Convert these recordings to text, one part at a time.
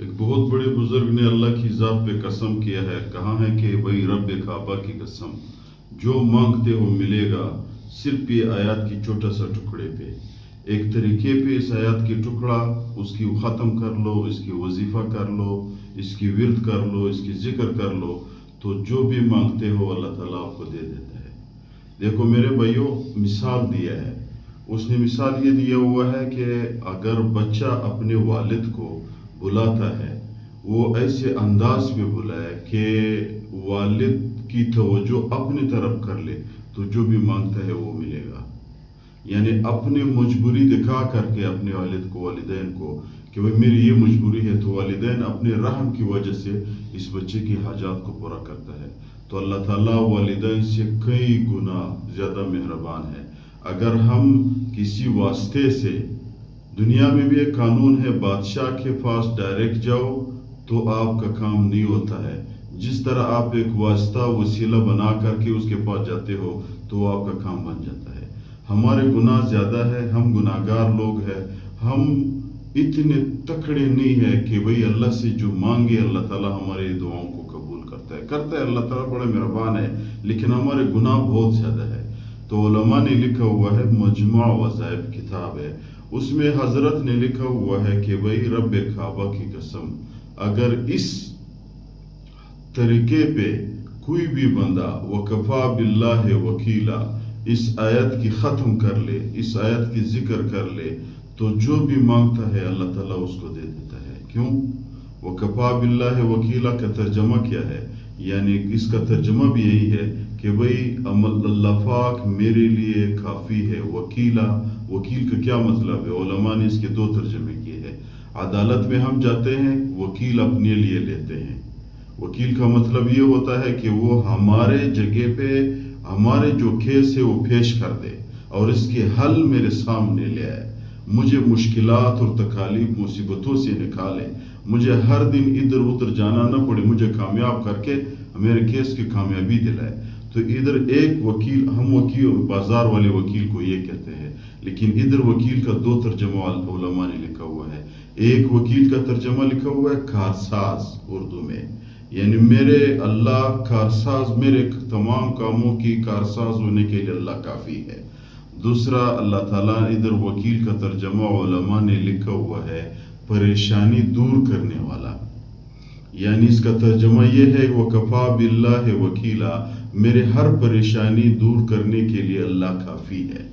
ایک بہت بڑے بزرگ نے اللہ کی ذات پہ قسم کیا ہے، کہا ہے کہ بھائی رب کعبہ کی قسم، جو مانگتے ہو ملے گا، صرف یہ آیات کی چھوٹا سا ٹکڑے پہ، ایک طریقے پہ اس آیات کی ٹکڑا اس کی ختم کر لو، اس کی وظیفہ کر لو، اس کی ورد کر لو، اس کی ذکر کر لو، تو جو بھی مانگتے ہو اللہ تعالیٰ آپ کو دے دیتا ہے۔ دیکھو میرے بھائیوں، مثال دیا ہے، اس نے مثال یہ دیا ہوا ہے کہ اگر بچہ اپنے والد کو بلاتا ہے، وہ ایسے انداز پہ بلائے کہ والد کی توجہ اپنی طرف کر لے، تو جو بھی مانگتا ہے وہ ملے گا۔ یعنی اپنی مجبوری دکھا کر کے اپنے والد کو، والدین کو، کہ بھئی میری یہ مجبوری ہے، تو والدین اپنے رحم کی وجہ سے اس بچے کی حاجات کو پورا کرتا ہے۔ تو اللہ تعالیٰ والدین سے کئی گنا زیادہ مہربان ہے۔ اگر ہم کسی واسطے سے، دنیا میں بھی ایک قانون ہے، بادشاہ کے پاس ڈائریکٹ جاؤ تو آپ کا کام نہیں ہوتا ہے، جس طرح آپ ایک واسطہ وسیلہ بنا کر کے اس کے پاس جاتے ہو تو آپ کا کام بن جاتا ہے۔ ہمارے گناہ زیادہ ہے، ہم گناہگار لوگ ہیں، ہم اتنے تکڑے نہیں ہیں کہ بھئی اللہ سے جو مانگے اللہ تعالیٰ ہماری دعاؤں کو قبول کرتا ہے۔ اللہ تعالیٰ بڑا مہربان ہے، لیکن ہمارے گناہ بہت زیادہ ہے۔ تو علماء نے لکھا ہوا ہے، مجموع وظائف کتاب ہے، اس میں حضرت نے لکھا ہوا ہے کہ بھئی رب کعبہ کی قسم، اگر اس طریقے پہ کوئی بھی بندہ وکفا باللہ وکیلا اس آیت کی ختم کر لے، اس آیت کی ذکر کر لے، تو جو بھی مانگتا ہے اللہ تعالیٰ اس کو دے دیتا ہے۔ کیوں؟ وکفا باللہ وکیلا کا ترجمہ کیا ہے؟ یعنی اس کا ترجمہ بھی یہی ہے کہ بھئی اللہ پاک میرے لیے کافی ہے۔ وکیلا، وکیل کا کیا مطلب ہے؟ علماء نے اس کے دو ترجمے کیے ہیں۔ عدالت میں ہم جاتے ہیں، وکیل اپنے لیے لیتے ہیں۔ وکیل کا مطلب یہ ہوتا ہے کہ وہ ہمارے جگہ پہ ہمارے جو کیس ہے وہ پیش کر دے اور اس کے حل میرے سامنے لے آئے، مجھے مشکلات اور تکالیف مصیبتوں سے نکالے، مجھے ہر دن ادھر ادھر جانا نہ پڑے، مجھے کامیاب کر کے میرے کیس کی کامیابی دلائے۔ تو ادھر ایک وکیل، ہم وکیل بازار والے وکیل کو یہ کہتے ہیں، لیکن ادھر وکیل کا دو ترجمہ علماء نے لکھا ہوا ہے۔ ایک وکیل کا ترجمہ لکھا ہوا ہے کارساز اردو میں، یعنی میرے اللہ کارساز، میرے تمام کاموں کی کارساز ہونے کے لیے اللہ کافی ہے۔ دوسرا اللہ تعالیٰ ادھر وکیل کا ترجمہ علماء نے لکھا ہوا ہے پریشانی دور کرنے والا، یعنی اس کا ترجمہ یہ ہے وکفا باللہ وکیلا، میرے ہر پریشانی دور کرنے کے لیے اللہ کافی ہے۔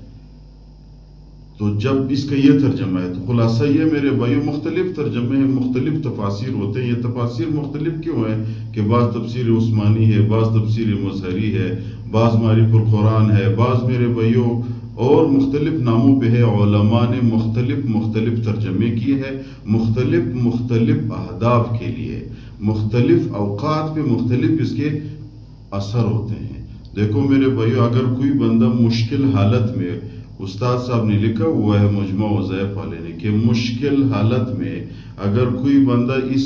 تو جب اس کا یہ ترجمہ ہے تو خلاصہ یہ میرے بھائیوں، مختلف ترجمے ہیں، مختلف تفاسیر ہوتے ہیں۔ یہ تفاسیر مختلف کیوں ہیں کہ بعض تفسیر عثمانی ہے، بعض تفسیر مظہری ہے، بعض معرف القرآن ہے، بعض میرے بھائیوں اور مختلف ناموں پہ ہے۔ علماء نے مختلف ترجمے کیے ہیں، مختلف اہداف کے لیے، مختلف اوقات پہ مختلف اس کے اثر ہوتے ہیں۔ دیکھو میرے بھائیوں، اگر کوئی بندہ مشکل حالت میں، استاد صاحب نے لکھا ہوا ہے مجموع وظائف والے نے کہ مشکل حالت میں اگر کوئی بندہ اس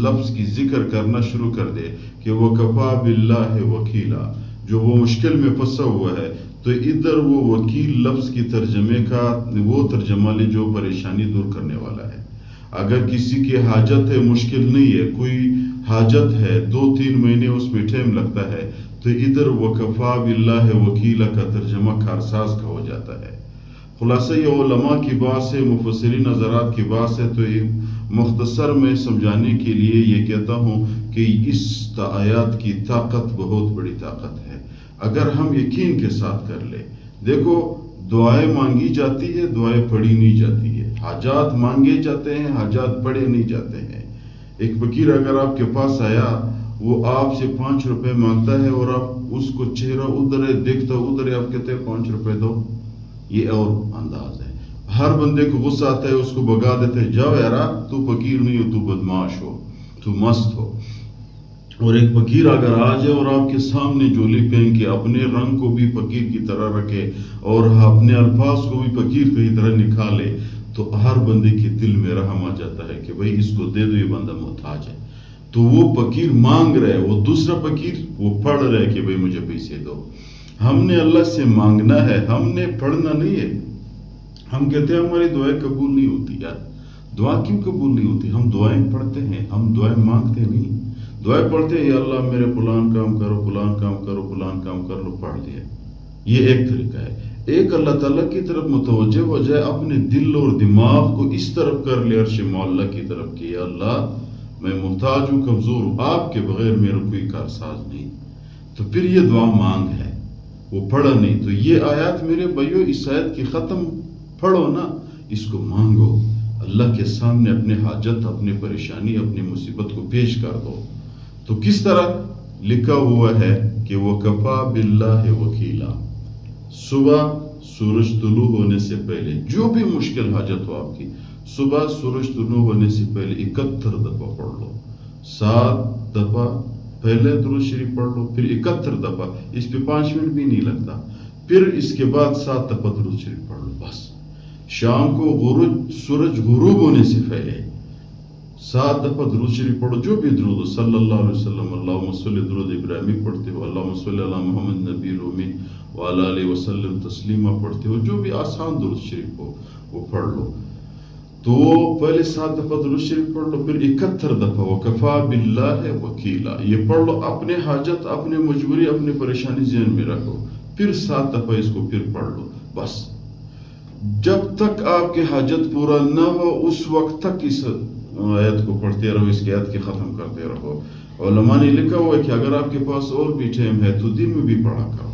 لفظ کی ذکر کرنا شروع کر دے کہ وکفا باللہ وکیلا، جو وہ مشکل میں پھنسا ہوا ہے، تو ادھر وہ وکیل لفظ کی ترجمے کا وہ ترجمہ لے جو پریشانی دور کرنے والا ہے۔ اگر کسی کی حاجت ہے، مشکل نہیں ہے، کوئی حاجت ہے، 2-3 مہینے اس میں ٹائم لگتا ہے، تو ادھر وکفا باللہ وکیلا کا ترجمہ کارساز کا ہو جاتا ہے۔ خلاصہ یہ علماء کی بات سے، مفسرین حضرات کی بات سے، تو مختصر میں سمجھانے کے لیے یہ کہتا ہوں کہ اس آیات کی طاقت بہت بڑی طاقت ہے اگر ہم یقین کے ساتھ کر لیں۔ دیکھو دعائیں مانگی جاتی ہے، دعائیں پڑھی نہیں جاتی ہے، حاجات مانگے جاتے ہیں، حاجات پڑھے نہیں جاتے ہیں۔ ایک فقیر اگر آپ کے پاس آیا، وہ آپ سے 5 روپے مانگتا ہے اور آپ اس کو چہرہ ادھر ہے دیکھتا ادھر ہے، آپ کہتے ہیں 5 روپے دو، یہ اور انداز ہے۔ ہر بندے کو غصہ آتا ہے، اس کو بگا دیتے ہیں، جاؤ یارا، تو فقیر نہیں ہو، تو بدماش ہو، تو مست ہو۔ اور ایک فقیر اگر آ جائے اور آپ کے سامنے جولی پہن کے اپنے رنگ کو بھی فقیر کی طرح رکھے اور اپنے الفاظ کو بھی فقیر کی طرح نکالے، تو ہر بندے کے دل میں رحم آ جاتا ہے کہ بھئی اس کو دے دو، یہ بندہ محتاج ہے۔ تو وہ فقیر مانگ رہے، وہ دوسرا فقیر وہ پڑھ رہے کہ بھئی مجھے پیسے دو۔ ہم نے اللہ سے مانگنا ہے، ہم نے پڑھنا نہیں ہے۔ ہم کہتے ہیں ہماری دعائیں قبول نہیں ہوتی یار، دعا کیوں قبول نہیں ہوتی؟ ہم دعائیں پڑھتے ہیں، ہم دعائیں مانگتے نہیں، دعائیں پڑھتے ہیں یا اللہ میرے فلان کام کرو، فلان کام کرو، فلان کام کر لو، پڑھ دیا. یہ ایک طریقہ ہے. ایک اللہ تعالیٰ کی طرف متوجہ ہو جائے، اپنے دل اور دماغ کو اس طرف کر لے عرش معلیٰ کی طرف کہ یا اللہ میں محتاج ہوں، کمزور ہوں، آپ کے بغیر میرا کوئی کارساز نہیں. تو پھر یہ دعا مانگ ہے، وہ پڑھا نہیں. تو یہ آیات میرے بھائیو، اس آیت کی ختم پڑھو نا، اس کو مانگو، اللہ کے سامنے اپنے حاجت، اپنی پریشانی، اپنی مصیبت کو پیش کر دو. تو کس طرح لکھا ہوا ہے کہ وَكَفَى بِاللَّهِ وَكِيلًا، صبح سورج طلوع ہونے سے پہلے جو بھی مشکل حاجت ہو آپ کی، صبح سورج طلوع ہونے سے پہلے 71 دفعہ پڑھ لو. 7 دفعہ پہلے درود شریف پڑھ لو، پھر 71 دفعہ، اس پہ 5 منٹ بھی نہیں لگتا. پھر اس کے بعد 7 دفعہ درود شریف پڑھ لو. بس شام کو سورج غروب ہونے سے پہلے 7 دفعہ درود شریف پڑھو، جو بھی درود ہو، صلی اللہ علیہ وسلم، اللہم صلی، درود ابراہیمی پڑھتے ہو، اللہم صلی علی محمد نبی الامی وعلی آلہ وسلم تسلیمہ پڑھتے ہو، جو بھی آسان درود شریف ہو وہ پڑھ لو. تو پہلے 7 دفعہ درود شریف پڑھ لو، پھر 71 دفعہ وَكَفَى بِاللَّهِ وَكِيلًا یہ پڑھ لو. اپنے حاجت، اپنے مجبوری، اپنی پریشانی ذہن میں رکھو، پھر 7 دفعہ اس کو پھر پڑھ لو. بس جب تک آپ کی حاجت پورا نہ ہو اس وقت تک اس آیت کو پڑھتے رہو، اس کی آیت کے ختم کرتے رہو. علماء نے لکھا ہوا ہے کہ اگر آپ کے پاس اور بھی ٹائم ہے تو دن میں بھی پڑھا کرو،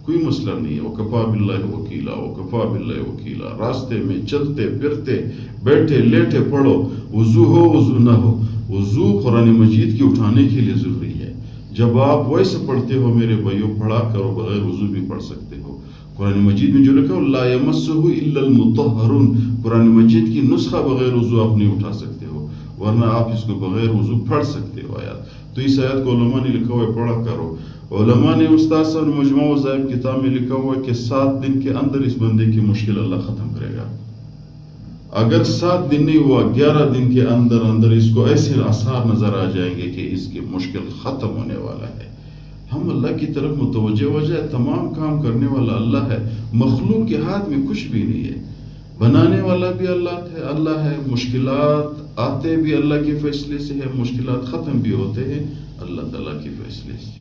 کوئی مسئلہ نہیں ہے. وَكَفَى بِاللَّهِ وَكِيلًا، وَكَفَى بِاللَّهِ وَكِيلًا. راستے میں چلتے پھرتے بیٹھے لیٹے پڑھو، وضو ہو وضو نہ ہو. وضو قرآن مجید کی اٹھانے کے لیے ضروری ہے. جب آپ ویسے پڑھتے ہو میرے بھائیو، پڑھا کرو، بغیر وضو بھی پڑھ سکتے ہو. قرآن مجید میں جو لکھا ہے لا یمسہ الا المطہرون، قرآن مجید کی نسخہ بغیر وضو آپ نہیں اٹھا سکتے ہو، ورنہ آپ اس کو بغیر وضو پڑھ سکتے ہو آیات. تو اس آیت کو علماء نے لکھا ہوا ہے پڑھا کرو. علماء نے استاد صاحب مجموع وظائف کتاب میں لکھا ہوا ہے کہ 7 دن کے اندر اس بندے کی مشکل اللہ ختم کرے گا. اگر 7 دن نہیں ہوا، 11 دن کے اندر اس کو ایسے آثار نظر آ جائیں گے کہ اس کی مشکل ختم ہونے والا ہے. ہم اللہ کی طرف متوجہ ہو جائے، تمام کام کرنے والا اللہ ہے، مخلوق کے ہاتھ میں کچھ بھی نہیں ہے. بنانے والا بھی اللہ ہے. مشکلات آتے بھی اللہ کے فیصلے سے ہے، مشکلات ختم بھی ہوتے ہیں اللہ تعالیٰ کے فیصلے سے.